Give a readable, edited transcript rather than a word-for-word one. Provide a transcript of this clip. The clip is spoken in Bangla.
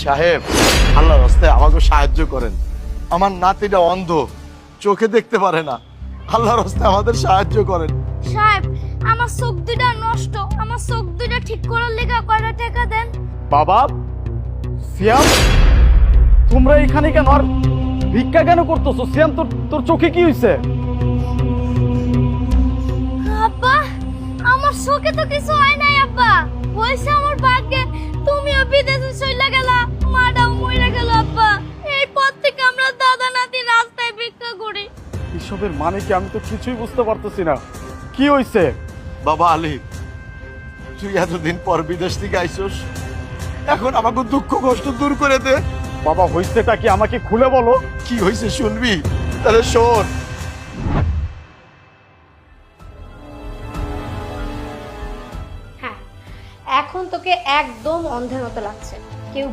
সাহেব, আল্লাহর রাস্তায় আমাকে সাহায্য করেন। আমার নাতিটা অন্ধ, চোখে দেখতে পারে না। আল্লাহর রাস্তায় আমাদের সাহায্য করেন। সাহেব, আমার চোখ দুইটা নষ্ট, আমার চোখ দুইটা ঠিক করার লেগে কয়টা টাকা দেন। বাবা, সিয়াম, তোমরা এখানে কেন আর ভিক্ষা কেন করতেছো? সিয়াম, তোর তোর চোখে কি হয়েছে? আব্বা, আমার চোখে তো কিছু হয় নাই আব্বা। হয়েছে আমার ভাগ্যে, তুমিও বিদেশে চলে গেলা, মাটাও মরে গেল আব্বা। এরপর থেকে আমরা দাদা নাতি রাস্তায় ভিক্ষা করি। এসবের মানে কি? আমি তো কিছুই বুঝতে পারতেছি না। কি হয়েছে? বাবা আলী, তুই এতদিন পর বিদেশ থেকে আইসোস, এখন আমাকে দুঃখ কষ্ট দূর করে দে। বাবা, হয়েছেটা কি আমাকে খুলে বলো। কি হয়েছে শুনবি? তাহলে শোন। হ্যাঁ, এখন তোকে একদম অন্ধের মতো লাগছে। কেউ